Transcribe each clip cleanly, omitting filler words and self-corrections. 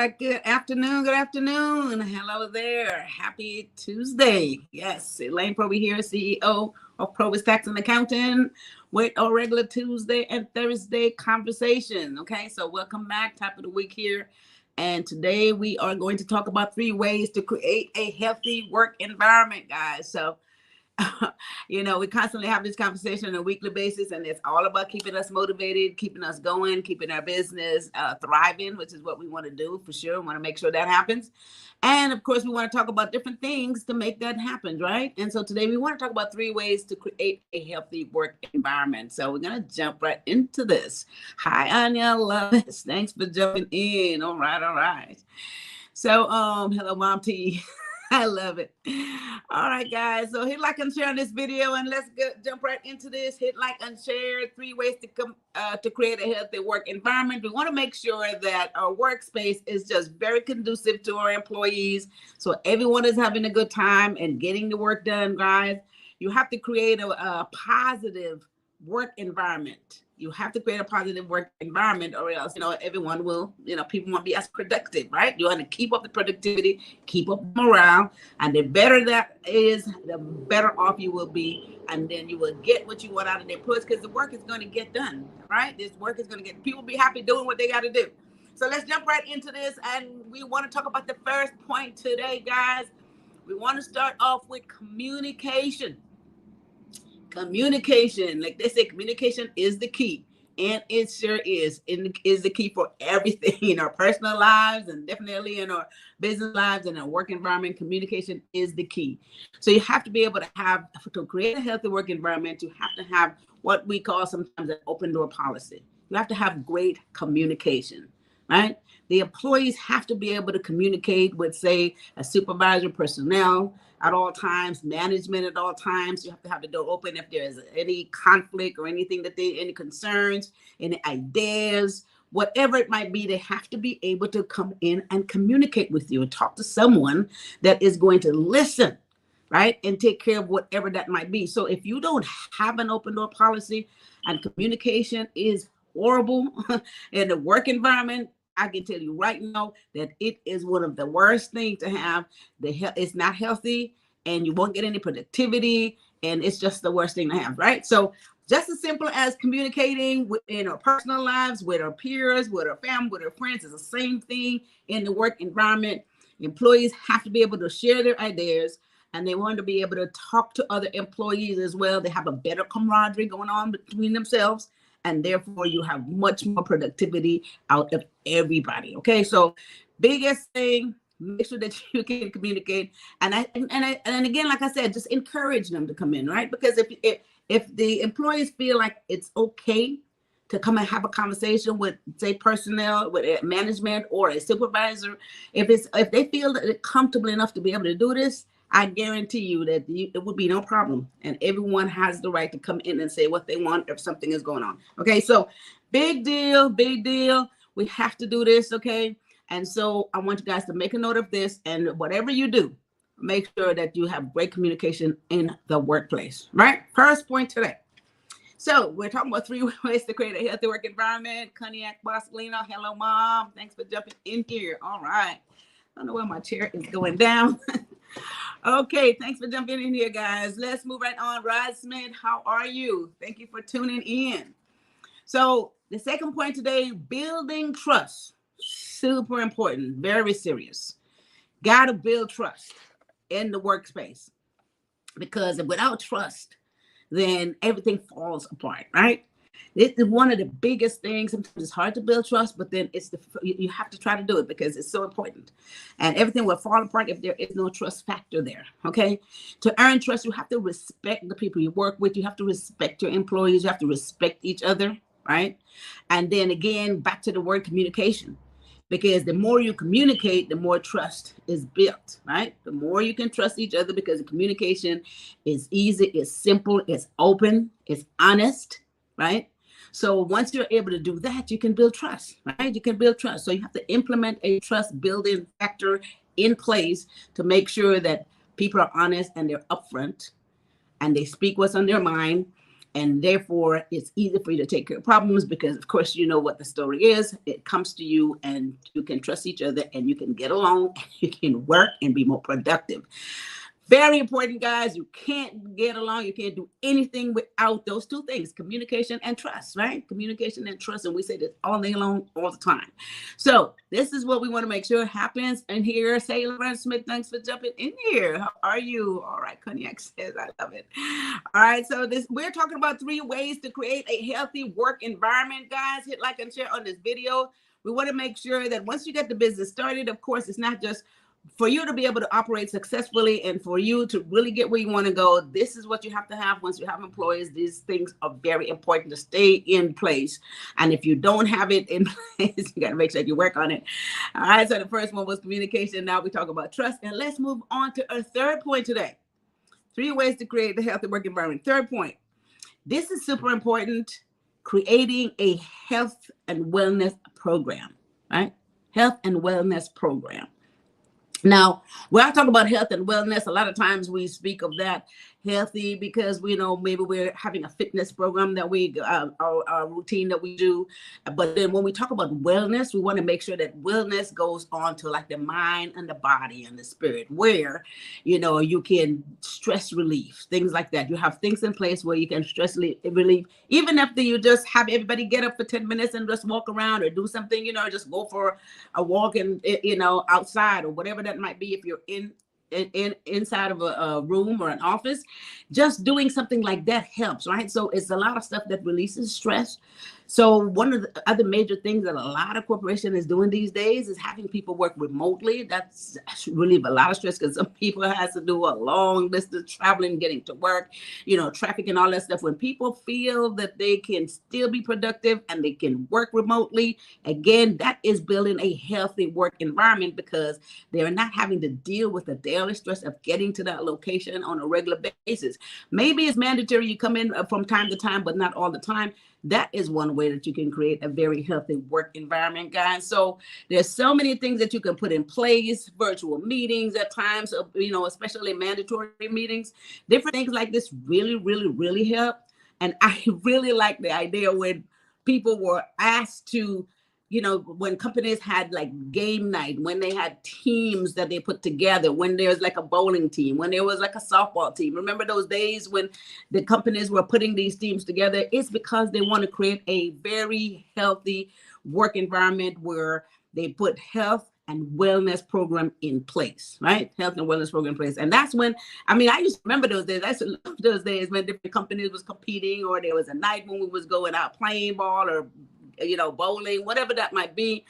right, good afternoon, hello there, happy Tuesday. Yes, Elaine Proby here, CEO of Proby's Tax and Accounting, with our regular Tuesday and Thursday conversation. Okay, so welcome back, top of the week here. And today we are going to talk about 3 ways to create a healthy work environment, guys. So we constantly have this conversation on a weekly basis, and it's all about keeping us motivated, keeping us going, keeping our business thriving, which is what we want to do for sure. We want to make sure that happens. And of course, we want to talk about different things to make that happen, right? And so today we want to talk about 3 ways to create a healthy work environment. So we're going to jump right into this. Hi, Anya, love this. Thanks for jumping in. All right. So, hello, Mom T. I love it. All right, guys. So hit like and share on this video, and let's jump right into this. Hit like and share. 3 ways to create a healthy work environment. We want to make sure that our workspace is just very conducive to our employees, so everyone is having a good time and getting the work done, guys. You have to create a positive work environment. You have to create a positive work environment, or else, everyone will, people won't be as productive, right? You want to keep up the productivity, keep up the morale, and the better that is, the better off you will be. And then you will get what you want out of their push, because the work is going to get done, right? This work is going to get, people be happy doing what they got to do. So let's jump right into this. And we want to talk about the first point today, guys. We want to start off with communication. Communication, like they say, communication is the key, and it sure is the key for everything in our personal lives, and definitely in our business lives and our work environment. Communication is the key. So you have to be able to create a healthy work environment. You have to have what we call sometimes an open door policy. You have to have great communication, right? The employees have to be able to communicate with, say, a supervisor, personnel at all times, management at all times. You have to have the door open if there is any conflict or anything any concerns, any ideas, whatever it might be. They have to be able to come in and communicate with you and talk to someone that is going to listen, right? And take care of whatever that might be. So if you don't have an open door policy and communication is horrible in the work environment, I can tell you right now that it is one of the worst things to have. It's not healthy, and you won't get any productivity, and it's just the worst thing to have, right? So just as simple as communicating in our personal lives, with our peers, with our family, with our friends, is the same thing in the work environment. Employees have to be able to share their ideas, and they want to be able to talk to other employees as well. They have a better camaraderie going on between themselves, and therefore you have much more productivity out of everybody. Okay, so biggest thing, make sure that you can communicate, and again, like I said, just encourage them to come in, right? Because if the employees feel like it's okay to come and have a conversation with, say, personnel, with management or a supervisor, if they feel that they're comfortable enough to be able to do this, I guarantee you that it would be no problem. And everyone has the right to come in and say what they want if something is going on. Okay, so big deal. We have to do this, okay? And so I want you guys to make a note of this, and whatever you do, make sure that you have great communication in the workplace, right? First point today. So we're talking about 3 ways to create a healthy work environment. Cognac Boss Lena, hello, Mom. Thanks for jumping in here. All right. I don't know where my chair is going down. Okay, thanks for jumping in here, guys. Let's move right on. Rod Smith, how are you? Thank you for tuning in. So the second point today, building trust. Super important, very serious. Got to build trust in the workspace, because without trust, then everything falls apart, right? It's one of the biggest things. Sometimes it's hard to build trust, but then you have to try to do it because it's so important. And everything will fall apart if there is no trust factor there, okay? To earn trust, you have to respect the people you work with. You have to respect your employees. You have to respect each other, right? And then again, back to the word communication. Because the more you communicate, the more trust is built, right? The more you can trust each other, because the communication is easy, it's simple, it's open, it's honest, right? So once you're able to do that, you can build trust, right? You can build trust. So you have to implement a trust building factor in place to make sure that people are honest and they're upfront and they speak what's on their mind. And therefore, it's easy for you to take care of problems because, of course, you know what the story is. It comes to you and you can trust each other and you can get along and you can work and be more productive. Very important, guys. You can't get along. You can't do anything without those two things, communication and trust, right? Communication and trust. And we say this all day long, all the time. So this is what we want to make sure happens in here. Say, Laverne Smith, thanks for jumping in here. How are you? All right, Cognac says, I love it. All right, so we're talking about 3 ways to create a healthy work environment, guys. Hit like and share on this video. We want to make sure that once you get the business started, of course, it's not just for you to be able to operate successfully and for you to really get where you want to go. This is what you have to have once you have employees. These things are very important to stay in place. And if you don't have it in place, you got to make sure you work on it. All right. So the first one was communication. Now we talk about trust. And let's move on to our third point today. 3 ways to create a healthy work environment. Third point. This is super important. Creating a health and wellness program, right? Health and wellness program. Now, when I talk about health and wellness, a lot of times we speak of that healthy because we know maybe we're having a fitness program that we, our routine that we do. But then when we talk about wellness, we want to make sure that wellness goes on to like the mind and the body and the spirit, where, you know, you can stress relief, things like that. You have things in place where you can stress relief, even if you just have everybody get up for 10 minutes and just walk around or do something, you know, just go for a walk and, you know, outside or whatever that might be. If you're inside of a room or an office, just doing something like that helps, right? So it's a lot of stuff that releases stress. So one of the other major things that a lot of corporation is doing these days is having people work remotely. That's relieve a lot of stress because some people has to do a long distance traveling, getting to work, you know, traffic and all that stuff. When people feel that they can still be productive and they can work remotely, again, that is building a healthy work environment because they're not having to deal with the daily stress of getting to that location on a regular basis. Maybe it's mandatory you come in from time to time, but not all the time. That is one way that you can create a very healthy work environment, guys. So there's so many things that you can put in place, virtual meetings at times, you know, especially mandatory meetings, different things like this really, really, really help. And I really like the idea when people were asked to, you know, when companies had like game night, when they had teams that they put together, when there's like a bowling team, when there was like a softball team. Remember those days when the companies were putting these teams together? It's because they want to create a very healthy work environment where they put health and wellness program in place, right? Health and wellness program in place. And that's when, I mean, I used to remember those days. I used to love those days when different companies was competing, or there was a night when we was going out playing ball or, you know, bowling, whatever that might be.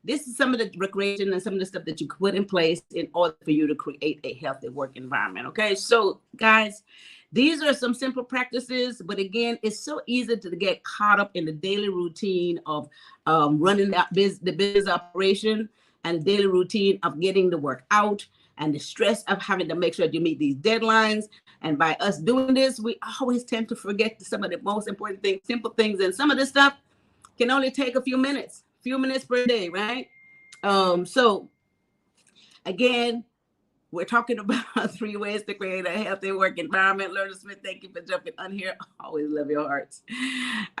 This is some of the recreation and some of the stuff that you put in place in order for you to create a healthy work environment. Okay, so guys, these are some simple practices, but again, it's so easy to get caught up in the daily routine of running the business operation and daily routine of getting the work out and the stress of having to make sure you meet these deadlines. And by us doing this, we always tend to forget some of the most important things, simple things. And some of this stuff can only take a few minutes per day, right? So again, we're talking about 3 ways to create a healthy work environment. Lerner Smith, thank you for jumping on here. Always love your hearts.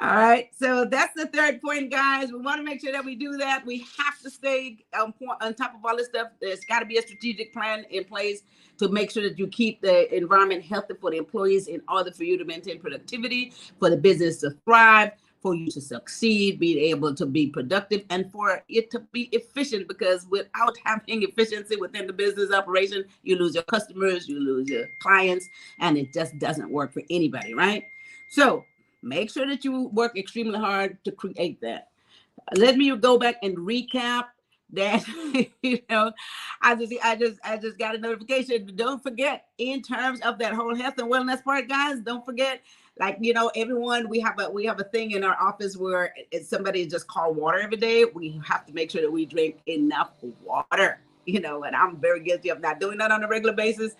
All right. So that's the third point, guys. We want to make sure that we do that. We have to stay on top of all this stuff. There's got to be a strategic plan in place to make sure that you keep the environment healthy for the employees in order for you to maintain productivity, for the business to thrive, for you to succeed, being able to be productive, and for it to be efficient, because without having efficiency within the business operation, you lose your customers, you lose your clients, and it just doesn't work for anybody, right? So make sure that you work extremely hard to create that. Let me go back and recap that. You know, I just got a notification. Don't forget, in terms of that whole health and wellness part, guys, don't forget, like, you know, everyone, we have a thing in our office where if somebody just call water every day, we have to make sure that we drink enough water, you know, and I'm very guilty of not doing that on a regular basis.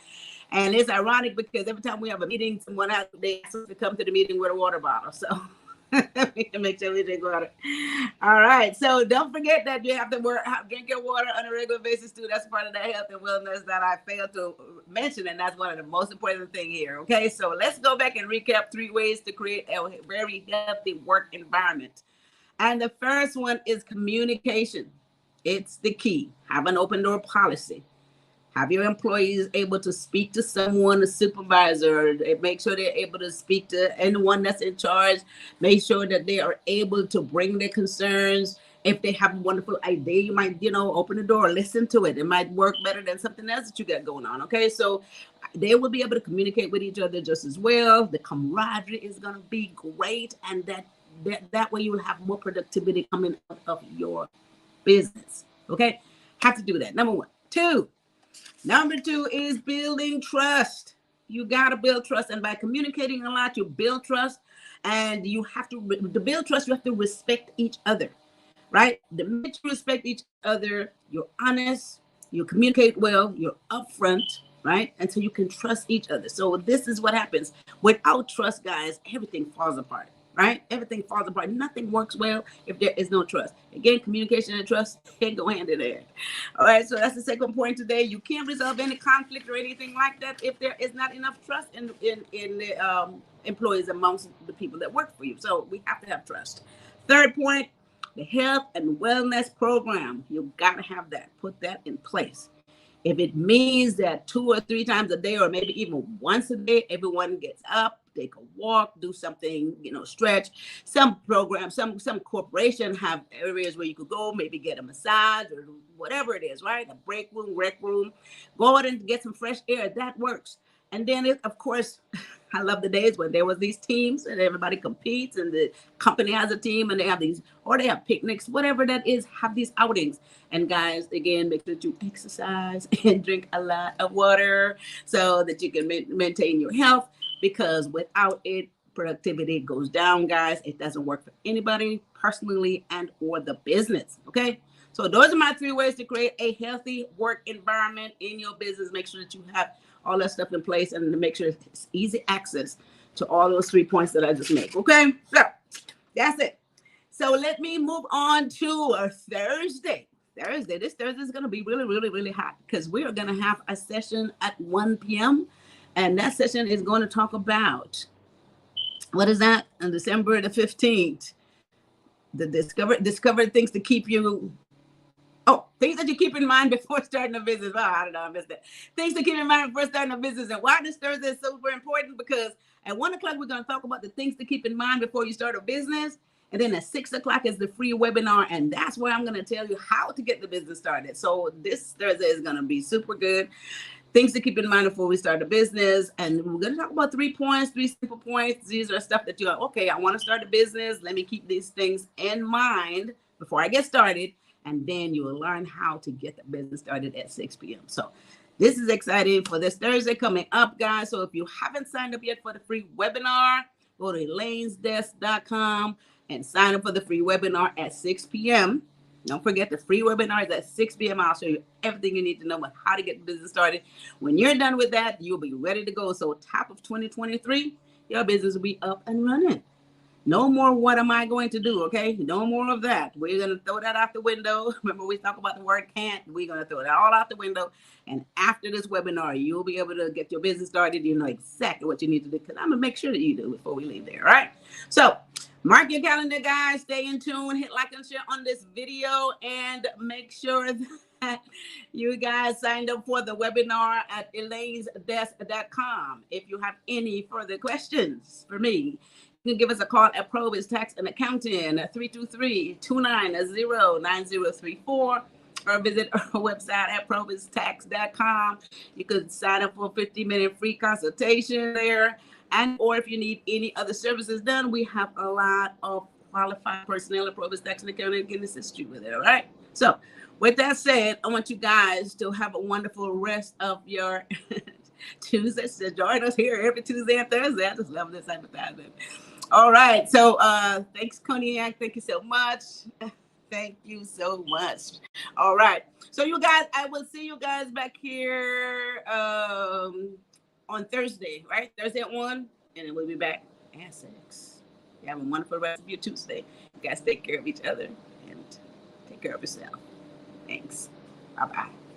And it's ironic because every time we have a meeting, someone has, they ask us to come to the meeting with a water bottle. So Make sure we drink water. All right. So don't forget that you have to drink your water on a regular basis too. That's part of the health and wellness that I failed to mention, and that's one of the most important thing here. Okay. So let's go back and recap 3 ways to create a very healthy work environment. And the first one is communication. It's the key. Have an open door policy. Have your employees able to speak to someone, a supervisor, make sure they're able to speak to anyone that's in charge. Make sure that they are able to bring their concerns. If they have a wonderful idea, you might, open the door, listen to it. It might work better than something else that you got going on. Okay. So they will be able to communicate with each other just as well. The camaraderie is going to be great. And that way you will have more productivity coming out of your business. Okay. Have to do that. Number 1. 2. Number 2 is building trust. You got to build trust. And by communicating a lot, you build trust. And you have to build trust, you have to respect each other, right? The minute you respect each other, you're honest, you communicate well, you're upfront, right? And so you can trust each other. So this is what happens. Without trust, guys, everything falls apart. Right? Everything falls apart. Nothing works well if there is no trust. Again, communication and trust can go hand in hand. All right, so that's the second point today. You can't resolve any conflict or anything like that if there is not enough trust in the employees amongst the people that work for you. So we have to have trust. Third point, the health and wellness program. You got to have that. Put that in place. If it means that 2 or 3 times a day, or maybe even once a day, everyone gets up, take a walk, do something, stretch. Some programs, some corporation have areas where you could go, maybe get a massage or whatever it is, right? A break room, rec room. Go out and get some fresh air. That works. And then, of course, I love the days when there was these teams and everybody competes and the company has a team and they have these, or they have picnics, whatever that is, have these outings. And guys, again, make sure that you exercise and drink a lot of water so that you can maintain your health, because without it, productivity goes down, guys. It doesn't work for anybody personally and or the business. Okay. So those are my 3 ways to create a healthy work environment in your business. Make sure that you have all that stuff in place and to make sure it's easy access to all those 3 points that I just made. Okay. So that's it. So let me move on to a Thursday. This Thursday is going to be really, really, really hot because we are going to have a session at 1 p.m. And that session is going to talk about, what is that? On December the 15th, the discover things to keep you, things that you keep in mind before starting a business. Oh, I don't know, I missed that. Things to keep in mind before starting a business. And why this Thursday is super important, because at 1 o'clock, we're going to talk about the things to keep in mind before you start a business. And then at 6 o'clock is the free webinar. And that's where I'm going to tell you how to get the business started. So this Thursday is going to be super good. Things to keep in mind before we start a business. And we're going to talk about 3 points, 3 simple points. These are stuff that you're like, okay, I want to start a business. Let me keep these things in mind before I get started. And then you will learn how to get the business started at 6 p.m. So this is exciting for this Thursday coming up, guys. So if you haven't signed up yet for the free webinar, go to elainesdesk.com and sign up for the free webinar at 6 p.m. Don't forget, the free webinar is at 6 p.m. I'll show you everything you need to know about how to get the business started. When you're done with that, you'll be ready to go. So top of 2023, your business will be up and running. No more, what am I going to do? Okay, no more of that. We're going to throw that out the window. Remember, we talk about the word can't. We're going to throw that all out the window. And after this webinar, you'll be able to get your business started. You know exactly what you need to do, because I'm going to make sure that you do before we leave there. All right. So mark your calendar, guys. Stay in tune. Hit like and share on this video. And make sure that you guys signed up for the webinar at elainesdesk.com. If you have any further questions for me, you can give us a call at Proby's Tax and Accounting at 323-290-9034, or visit our website at probystax.com. You could sign up for a 50-minute free consultation there. And or if you need any other services done, we have a lot of qualified personnel at Proby's Tax and Accounting can assist you with it. All right. So with that said, I want you guys to have a wonderful rest of your Tuesday. So join us here every Tuesday and Thursday. I just love this advertisement. All right. So thanks, Cognac. Thank you so much. Thank you so much. All right. So you guys, I will see you guys back here on Thursday, right? Thursday at 1, and then we'll be back at 6. You have a wonderful rest of your Tuesday. You guys take care of each other and take care of yourself. Thanks. Bye-bye.